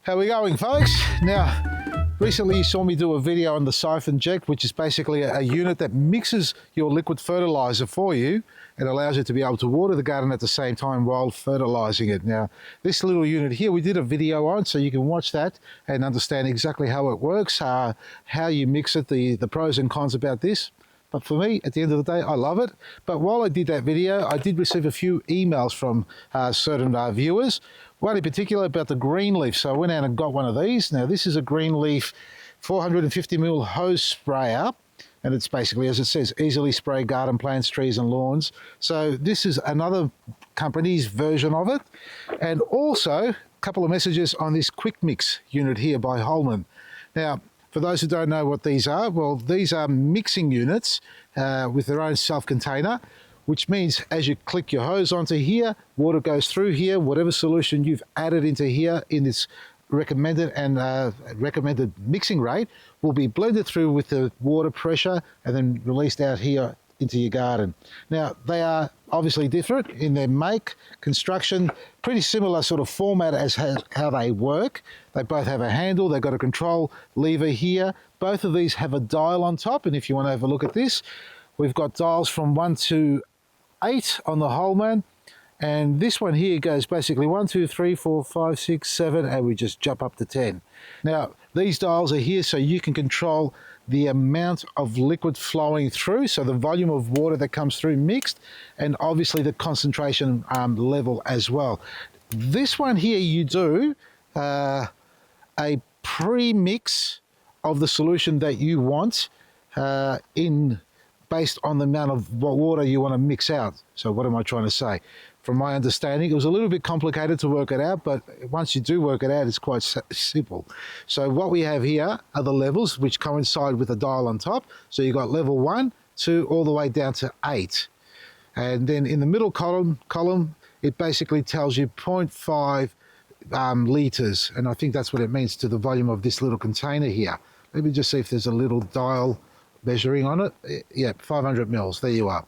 How we going, folks? Now, recently you saw me do a video on the Siphon inject, which is basically a unit that mixes your liquid fertilizer for you and allows you to be able to water the garden at the same time while fertilizing it. Now, this little unit here, we did a video on, so you can watch that and understand exactly how it works, how you mix it, the pros and cons about this. But for me, at the end of the day, I love it. But while I did that video, I did receive a few emails from certain viewers, one in particular about the Greenleaf. So I went out and got one of these. Now, this is a Greenleaf 450ml hose sprayer. And it's basically, as it says, easily spray garden plants, trees and lawns. So this is another company's version of it. And also, a couple of messages on this QuikMix unit here by Holman. Now, for those who don't know what these are, well, these are mixing units with their own self-container, which means as you click your hose onto here, water goes through here, whatever solution you've added into here in this recommended mixing rate will be blended through with the water pressure and then released out here into your garden. Now, they are obviously different in their make, construction, pretty similar sort of format as how they work. They both have a handle, they've got a control lever here. Both of these have a dial on top, and if you want to have a look at this, we've got dials from 1 to 8 on the Holman, and this one here goes basically 1, 2, 3, 4, 5, 6, 7, and we just jump up to 10. Now, these dials are here so you can control the amount of liquid flowing through, so the volume of water that comes through mixed, and obviously the concentration level as well. This one here, you do a pre-mix of the solution that you want based on the amount of water you want to mix out. So what am I trying to say? From my understanding, it was a little bit complicated to work it out, but once you do work it out, it's quite simple. So what we have here are the levels which coincide with the dial on top. So you've got level 1, 2, all the way down to 8. And then in the middle column, it basically tells you 0.5 litres. And I think that's what it means to the volume of this little container here. Let me just see if there's a little dial measuring on it. Yeah, 500 mils, there you are.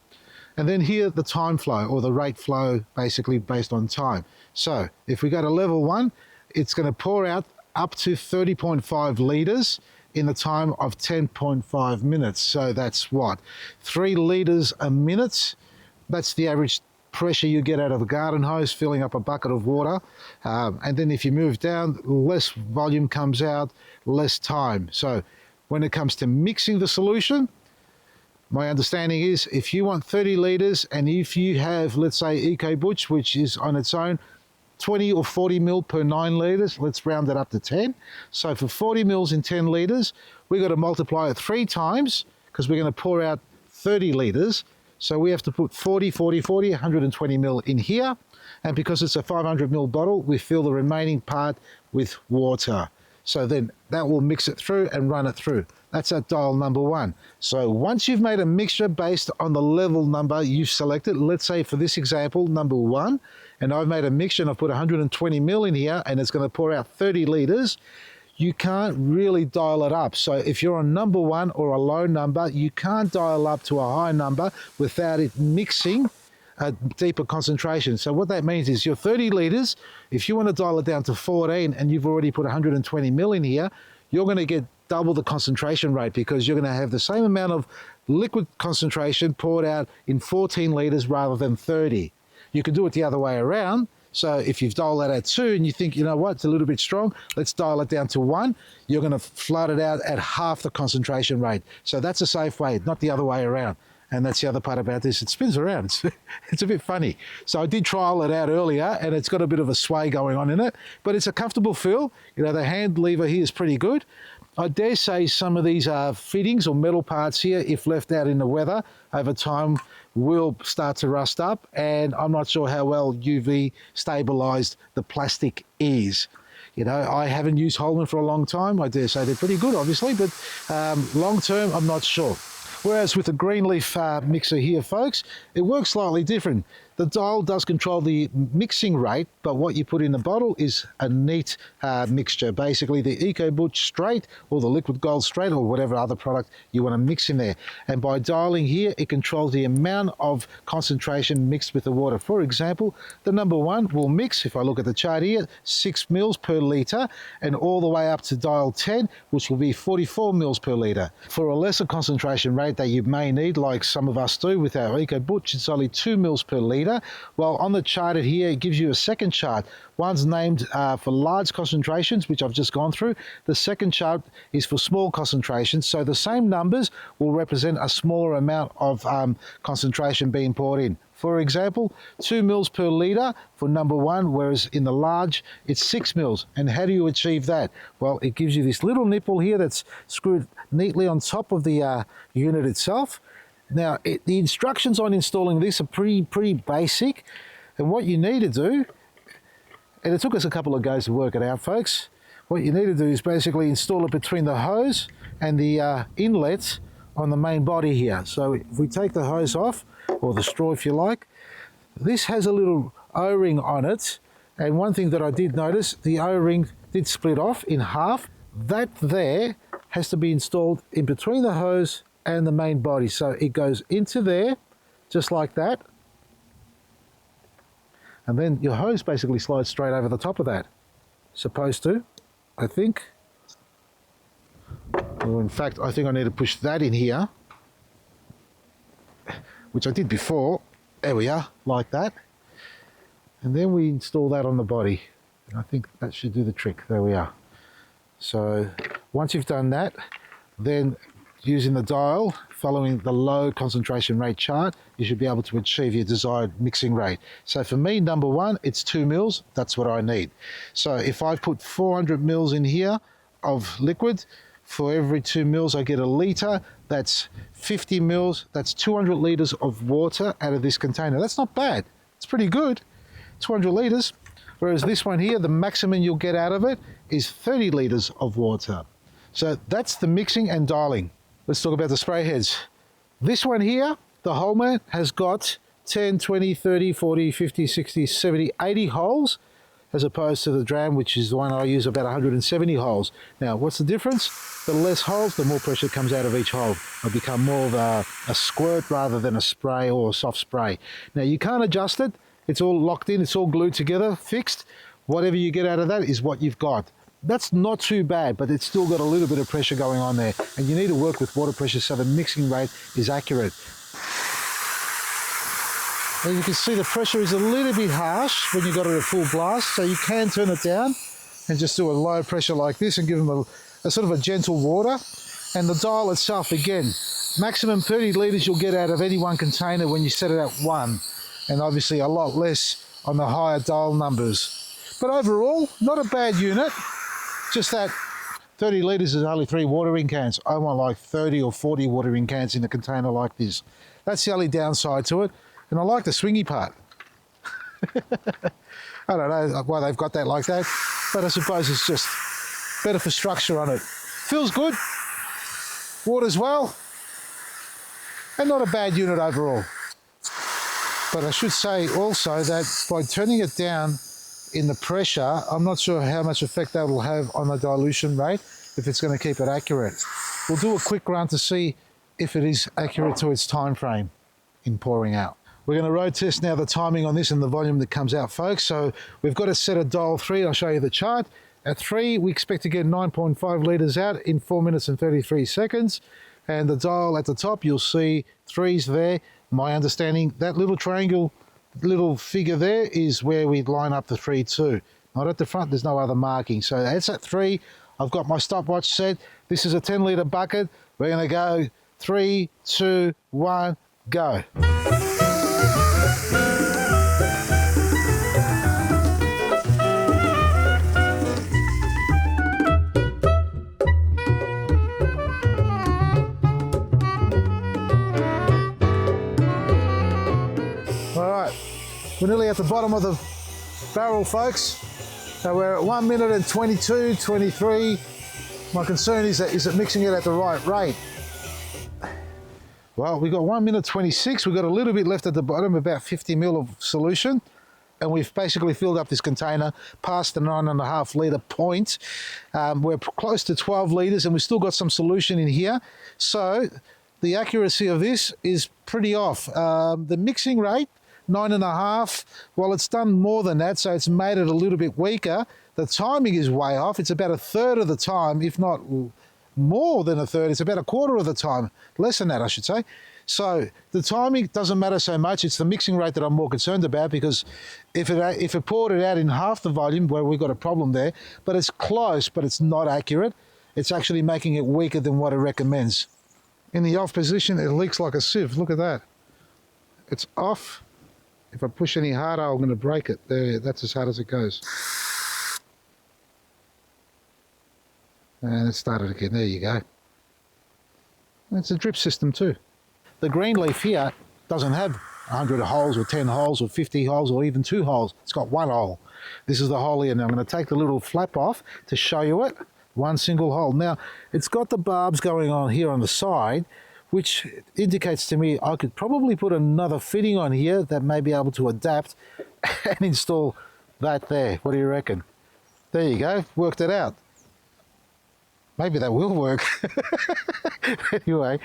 And then here, the time flow, or the rate flow, basically based on time. So if we go to level 1, it's going to pour out up to 30.5 litres in the time of 10.5 minutes. So that's what? 3 litres a minute. That's the average pressure you get out of a garden hose filling up a bucket of water. And then if you move down, less volume comes out, less time. So when it comes to mixing the solution, my understanding is if you want 30 litres and if you have, let's say, Eco Butch, which is on its own 20 or 40 mil per 9 litres, let's round it up to 10. So for 40 mils in 10 litres, we've got to multiply it 3 times because we're going to pour out 30 litres. So we have to put 40, 40, 40, 120 mil in here. And because it's a 500 mil bottle, we fill the remaining part with water. So then that will mix it through and run it through. That's at dial number 1. So once you've made a mixture based on the level number you've selected, let's say for this example, number 1, and I've made a mixture and I've put 120 mil in here and it's going to pour out 30 litres, you can't really dial it up. So if you're on number 1 or a low number, you can't dial up to a high number without it mixing a deeper concentration. So what that means is your 30 litres, if you want to dial it down to 14 and you've already put 120 mil in here, you're going to get double the concentration rate because you're going to have the same amount of liquid concentration poured out in 14 litres rather than 30. You can do it the other way around. So if you've dialed that at 2 and you think, you know what, it's a little bit strong, let's dial it down to 1, you're going to flood it out at half the concentration rate. So that's a safe way, not the other way around. And that's the other part about this, it spins around. It's a bit funny. So I did trial it out earlier and it's got a bit of a sway going on in it, but it's a comfortable feel. You know, the hand lever here is pretty good. I dare say some of these fittings or metal parts here, if left out in the weather over time, will start to rust up, and I'm not sure how well UV stabilized the plastic is. You know, I haven't used Holman for a long time. I dare say they're pretty good, obviously, but long term, I'm not sure. Whereas with the Greenleaf mixer here, folks, it works slightly different. The dial does control the mixing rate, but what you put in the bottle is a neat mixture. Basically the EcoButch straight or the liquid gold straight or whatever other product you want to mix in there. And by dialing here, it controls the amount of concentration mixed with the water. For example, the number one will mix, if I look at the chart here, 6 mils per litre, and all the way up to dial 10, which will be 44 mils per litre. For a lesser concentration rate that you may need, like some of us do with our EcoButch, it's only 2 mils per litre. Well, on the chart here, it gives you a second chart. One's named for large concentrations, which I've just gone through. The second chart is for small concentrations. So the same numbers will represent a smaller amount of concentration being poured in. For example, 2 mils per litre for number one, whereas in the large, it's 6 mils. And how do you achieve that? Well, it gives you this little nipple here that's screwed neatly on top of the unit itself. Now, the instructions on installing this are pretty basic, and what you need to do, and it took us a couple of goes to work it out, folks, what you need to do is basically install it between the hose and the inlet on the main body here. So if we take the hose off, or the straw if you like, this has a little O-ring on it, and one thing that I did notice, the O-ring did split off in half. That there has to be installed in between the hose and the main body. So it goes into there, just like that. And then your hose basically slides straight over the top of that. Supposed to, I think. Well, in fact, I think I need to push that in here, which I did before. There we are, like that. And then we install that on the body. And I think that should do the trick. There we are. So once you've done that, then using the dial, following the low concentration rate chart, you should be able to achieve your desired mixing rate. So for me, number one, it's 2 mils. That's what I need. So if I put 400 mils in here of liquid, for every 2 mils I get a litre. That's 50 mils. That's 200 litres of water out of this container. That's not bad. It's pretty good. 200 litres. Whereas this one here, the maximum you'll get out of it is 30 litres of water. So that's the mixing and dialing. Let's talk about the spray heads. This one here, the Holman, has got 10, 20, 30, 40, 50, 60, 70, 80 holes, as opposed to the Dram, which is the one I use, about 170 holes. Now, what's the difference? The less holes, the more pressure comes out of each hole. It'll become more of a squirt rather than a spray or a soft spray. Now, you can't adjust it. It's all locked in. It's all glued together, fixed. Whatever you get out of that is what you've got. That's not too bad, but it's still got a little bit of pressure going on there. And you need to work with water pressure so the mixing rate is accurate. As you can see, the pressure is a little bit harsh when you've got it at full blast, so you can turn it down and just do a low pressure like this and give them a sort of a gentle water. And the dial itself, again, maximum 30 litres you'll get out of any one container when you set it at 1, and obviously a lot less on the higher dial numbers. But overall, not a bad unit. Just that 30 litres is only 3 watering cans. I want like 30 or 40 watering cans in a container like this. That's the only downside to it. And I like the swingy part. I don't know why they've got that like that, but I suppose it's just better for structure on it. Feels good. Water's well. And not a bad unit overall. But I should say also that by turning it down in the pressure, I'm not sure how much effect that will have on the dilution rate, if it's going to keep it accurate. We'll do a quick run to see if it is accurate to its time frame in pouring out. We're going to road test now the timing on this and the volume that comes out, folks. So we've got it set at dial 3. I'll show you the chart. At 3, we expect to get 9.5 litres out in 4 minutes and 33 seconds. And the dial at the top, you'll see 3's there. My understanding, that little triangle, little figure there is where we line up the 3 to. Not at the front, there's no other marking. So that's at 3. I've got my stopwatch set. This is a 10 litre bucket. We're going to go 3, 2, 1, go. We're nearly at the bottom of the barrel, folks. So we're at 1 minute and 22, 23. My concern is that mixing it at the right rate. Well, we got 1 minute 26. We've got a little bit left at the bottom, about 50 ml of solution. And we've basically filled up this container past the 9.5 litre point. We're close to 12 litres and we've still got some solution in here. So the accuracy of this is pretty off. The mixing rate, 9.5, well, it's done more than that, so it's made it a little bit weaker. The timing is way off. It's about a third of the time, if not more than a third. It's about a quarter of the time, less than that, I should say. So the timing doesn't matter so much. It's the mixing rate that I'm more concerned about, because if it poured it out in half the volume, well, we've got a problem there. But it's close, but it's not accurate. It's actually making it weaker than what it recommends. In the off position, it leaks like a sieve. Look at that. It's off. If I push any harder, I'm going to break it. There, that's as hard as it goes. And it started again. There you go. It's a drip system too. The Greenleaf here doesn't have 100 holes or 10 holes or 50 holes or even 2 holes. It's got 1 hole. This is the hole here. Now I'm going to take the little flap off to show you it. 1 single hole. Now it's got the barbs going on here on the side, which indicates to me I could probably put another fitting on here that may be able to adapt and install that there. What do you reckon? There you go. Worked it out. Maybe that will work. Anyway,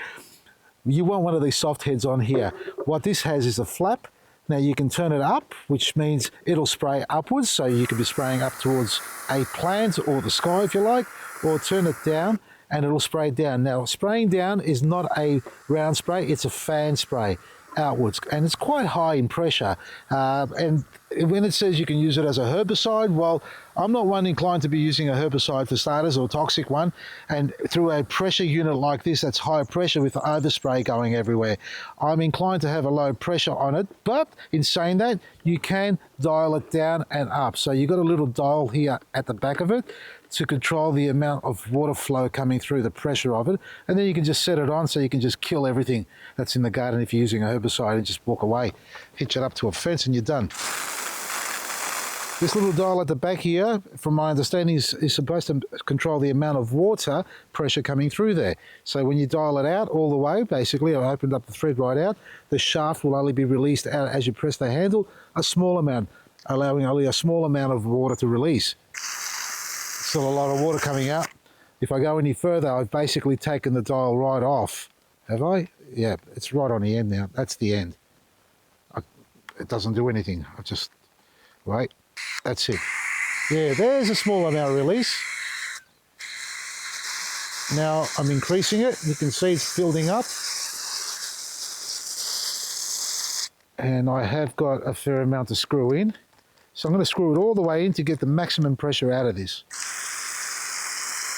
you want one of these soft heads on here. What this has is a flap. Now you can turn it up, which means it'll spray upwards, so you could be spraying up towards a plant or the sky if you like, or turn it down and it'll spray down. Now spraying down is not a round spray, it's a fan spray outwards, and it's quite high in pressure. And when it says you can use it as a herbicide, well, I'm not one inclined to be using a herbicide for starters, or a toxic one, and through a pressure unit like this that's high pressure with overspray going everywhere, I'm inclined to have a low pressure on it. But in saying that, you can dial it down and up. So you've got a little dial here at the back of it to control the amount of water flow coming through, the pressure of it, and then you can just set it on so you can just kill everything that's in the garden if you're using a herbicide, and just walk away, hitch it up to a fence and you're done. This little dial at the back here, from my understanding, is supposed to control the amount of water pressure coming through there. So when you dial it out all the way, basically, I opened up the thread right out, the shaft will only be released out as you press the handle, a small amount, allowing only a small amount of water to release. Still a lot of water coming out. If I go any further, I've basically taken the dial right off. Have I? Yeah, it's right on the end now. That's the end. It doesn't do anything. I just, wait, that's it. Yeah, there's a small amount of release. Now I'm increasing it. You can see it's building up. And I have got a fair amount to screw in. So I'm going to screw it all the way in to get the maximum pressure out of this.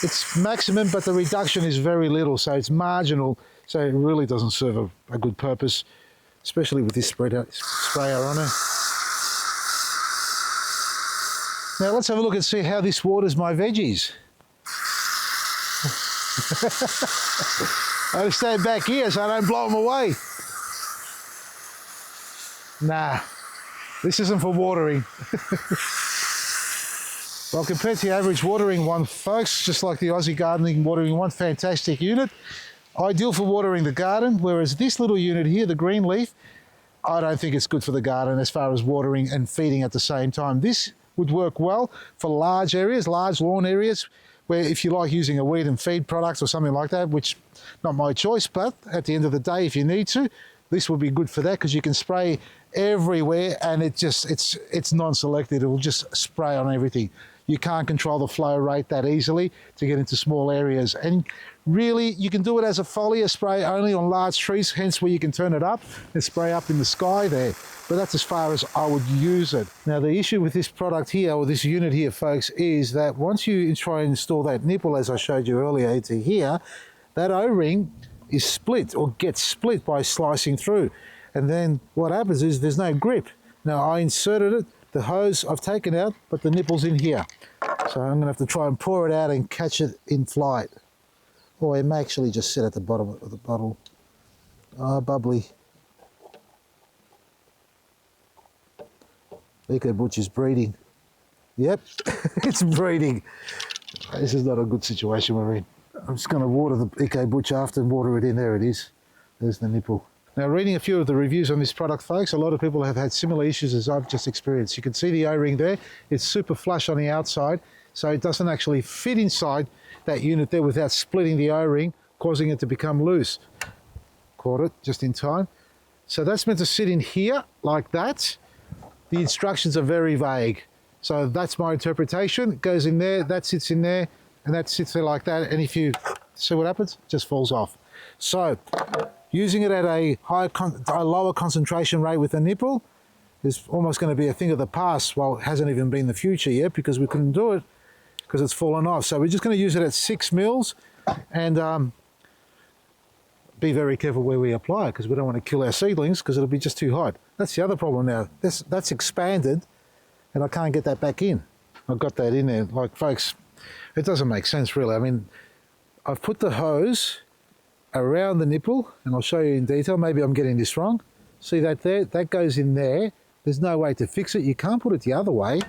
It's maximum, but the reduction is very little, so it's marginal, so it really doesn't serve a good purpose, especially with this sprayer on it. Now let's have a look and see how this waters my veggies. I stand back here so I don't blow them away. Nah, this isn't for watering. Well, compared to the average watering one, folks, just like the Aussie Gardening watering one, fantastic unit. Ideal for watering the garden, whereas this little unit here, the Greenleaf, I don't think it's good for the garden as far as watering and feeding at the same time. This would work well for large areas, large lawn areas, where if you like using a weed and feed product or something like that, which not my choice, but at the end of the day, if you need to, this would be good for that, because you can spray everywhere and it's non-selected. It will just spray on everything. You can't control the flow rate that easily to get into small areas. And really, you can do it as a foliar spray only on large trees, hence where you can turn it up and spray up in the sky there. But that's as far as I would use it. Now, the issue with this product here, or this unit here, folks, is that once you try and install that nipple, as I showed you earlier, into here, that O-ring is split, or gets split by slicing through. And then what happens is there's no grip. Now, I inserted it, the hose I've taken out, but the nipple's in here. So I'm gonna have to try and pour it out and catch it in flight. Or it may actually just sit at the bottom of the bottle. Oh, bubbly. Eco Butch is breeding. Yep, it's breeding. This is not a good situation we're in. I'm just gonna water the Eco Butch after and water it in. There it is. There's the nipple. Now, reading a few of the reviews on this product, folks, a lot of people have had similar issues as I've just experienced. You can see the O-ring there. It's super flush on the outside, so it doesn't actually fit inside that unit there without splitting the O-ring, causing it to become loose. Caught it just in time. So that's meant to sit in here like that. The instructions are very vague. So that's my interpretation. It goes in there, that sits in there, and that sits there like that. And if you see what happens, it just falls off. So using it at a lower concentration rate with a nipple is almost going to be a thing of the past. Well, it hasn't even been the future yet because we couldn't do it because it's fallen off. So we're just going to use it at 6 mils and be very careful where we apply it because we don't want to kill our seedlings because it'll be just too hot. That's the other problem now. That's expanded and I can't get that back in. I've got that in there. Like, folks, it doesn't make sense really. I mean, I've put the hose around the nipple, and I'll show you in detail. Maybe I'm getting this wrong. See that there? That goes in there. There's no way to fix it. You can't put it the other way.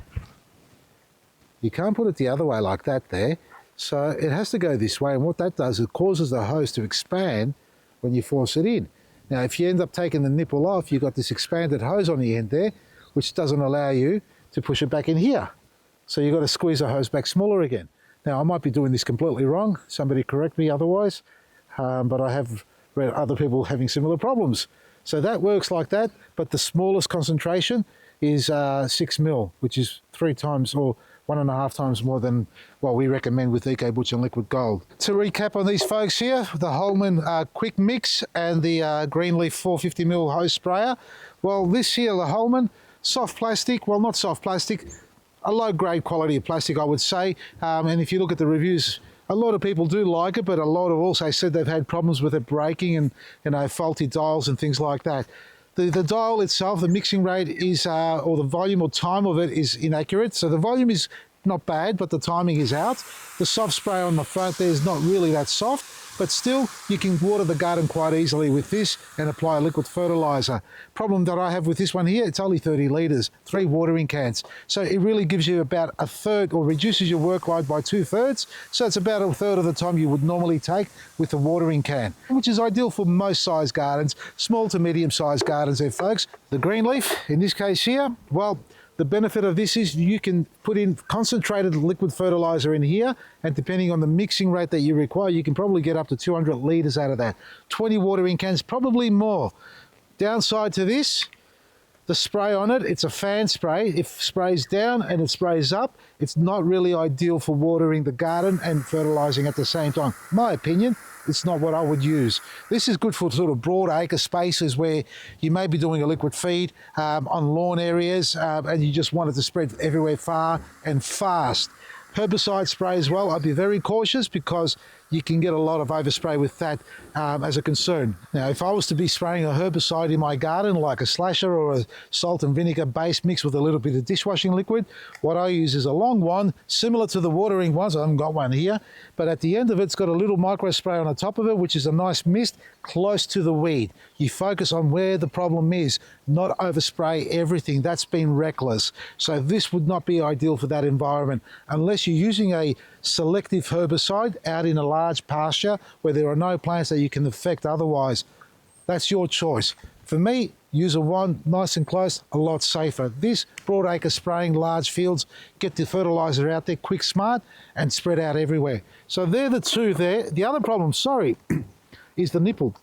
You can't put it the other way like that there. So it has to go this way, and what that does, it causes the hose to expand when you force it in. Now, if you end up taking the nipple off, you've got this expanded hose on the end there, which doesn't allow you to push it back in here. So you've got to squeeze the hose back smaller again. Now, I might be doing this completely wrong. Somebody correct me otherwise. But I have read other people having similar problems. So that works like that, but the smallest concentration is 6 mil, which is 3 times or 1.5 times more than what we recommend with EcoButch and Liquid Gold. To recap on these folks here, the Holman QuikMix and the Greenleaf 450 mil hose sprayer. Well, this here, the Holman, soft plastic, well, not soft plastic, a low grade quality of plastic, I would say. And if you look at the reviews, a lot of people do like it, but a lot have also said they've had problems with it breaking and, you know, faulty dials and things like that. The dial itself, the mixing rate is, or the volume or time of it is inaccurate. So the volume is not bad, but the timing is out. The soft spray on the front there is not really that soft, but still you can water the garden quite easily with this and apply a liquid fertilizer. Problem that I have with this one here, it's only 30 litres, 3 watering cans. So it really gives you about a third, or reduces your workload by 2/3. So it's about a third of the time you would normally take with a watering can, which is ideal for most size gardens, small to medium sized gardens there, folks. The Greenleaf, in this case here, well, the benefit of this is you can put in concentrated liquid fertilizer in here, and depending on the mixing rate that you require, you can probably get up to 200 litres out of that. 20 watering cans, probably more. Downside to this, the spray on it, it's a fan spray. It sprays down and it sprays up. It's not really ideal for watering the garden and fertilising at the same time. My opinion, it's not what I would use. This is good for sort of broad acre spaces where you may be doing a liquid feed on lawn areas and you just want it to spread everywhere far and fast. Herbicide spray as well, I'd be very cautious because you can get a lot of overspray with that as a concern. Now, if I was to be spraying a herbicide in my garden, like a slasher or a salt and vinegar base mixed with a little bit of dishwashing liquid, what I use is a long one, similar to the watering ones. I haven't got one here, but at the end of it, it's got a little micro spray on the top of it, which is a nice mist close to the weed. You focus on where the problem is, not overspray everything. That's been reckless. So this would not be ideal for that environment unless you're using a selective herbicide out in a large pasture where there are no plants that you can affect otherwise. That's your choice. For me, use a one nice and close, a lot safer. This broad acre spraying large fields, get the fertilizer out there quick, smart, and spread out everywhere. So they're the two there. The other problem, sorry, is the nipple.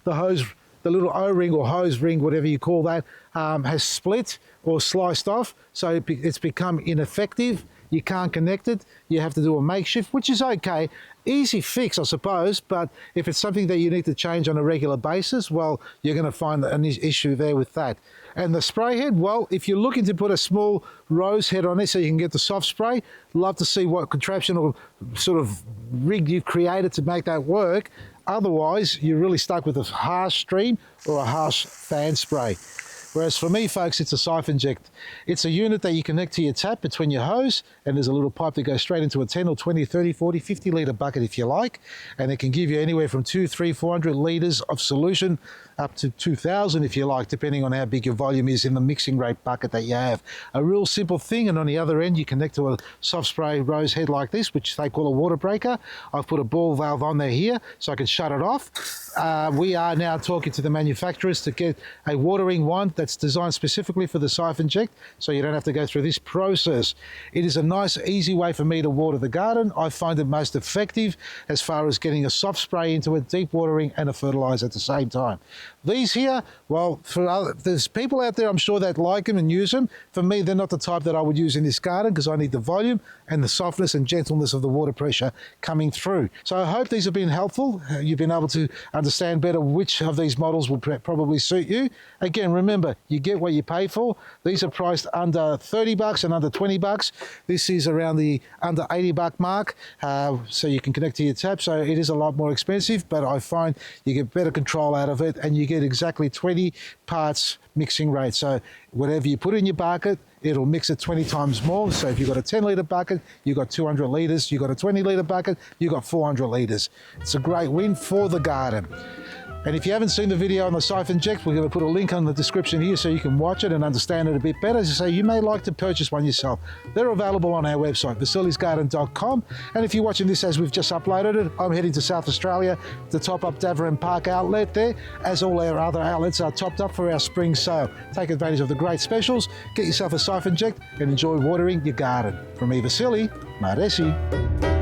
The hose, the little O-ring or hose ring, whatever you call that, has split or sliced off, so it's become ineffective. You can't connect it. You have to do a makeshift, which is okay. Easy fix, I suppose, but if it's something that you need to change on a regular basis, well, you're going to find an issue there with that. And the spray head, well, if you're looking to put a small rose head on it so you can get the soft spray, love to see what contraption or sort of rig you've created to make that work. Otherwise, you're really stuck with a harsh stream or a harsh fan spray. Whereas for me, folks, it's a Siphon inject. It's a unit that you connect to your tap between your hose, and there's a little pipe that goes straight into a 10 or 20, 30, 40, 50 litre bucket if you like, and it can give you anywhere from 200, 300, 400 litres of solution up to 2,000 if you like, depending on how big your volume is in the mixing rate bucket that you have. A real simple thing, and on the other end you connect to a soft spray rose head like this, which they call a water breaker. I've put a ball valve on there here so I can shut it off. We are now talking to the manufacturers to get a watering wand that's designed specifically for the Siphon inject, so you don't have to go through this process. It is a nice, easy way for me to water the garden. I find it most effective as far as getting a soft spray into it, deep watering, and a fertilizer at the same time. These here, well, there's people out there I'm sure that like them and use them. For me, they're not the type that I would use in this garden because I need the volume and the softness and gentleness of the water pressure coming through. So I hope these have been helpful. You've been able to understand better which of these models will probably suit you. Again, remember, you get what you pay for. These are priced under $30 and under $20. This is around the under $80 mark, so you can connect to your tap. So it is a lot more expensive, but I find you get better control out of it, and you get exactly 20 parts mixing rate. So whatever you put in your bucket, it'll mix it 20 times more. So if you've got a 10 litre bucket, you've got 200 litres. You've got a 20 litre bucket, you've got 400 litres. It's a great win for the garden. And if you haven't seen the video on the Siphon inject, we're going to put a link on the description here so you can watch it and understand it a bit better. So you may like to purchase one yourself. They're available on our website, vasilisgarden.com. And if you're watching this as we've just uploaded it, I'm heading to South Australia to top up Daveran Park outlet there, as all our other outlets are topped up for our spring sale. Take advantage of the great specials, get yourself a Siphon inject, and enjoy watering your garden. From me, Vasili, Maresi.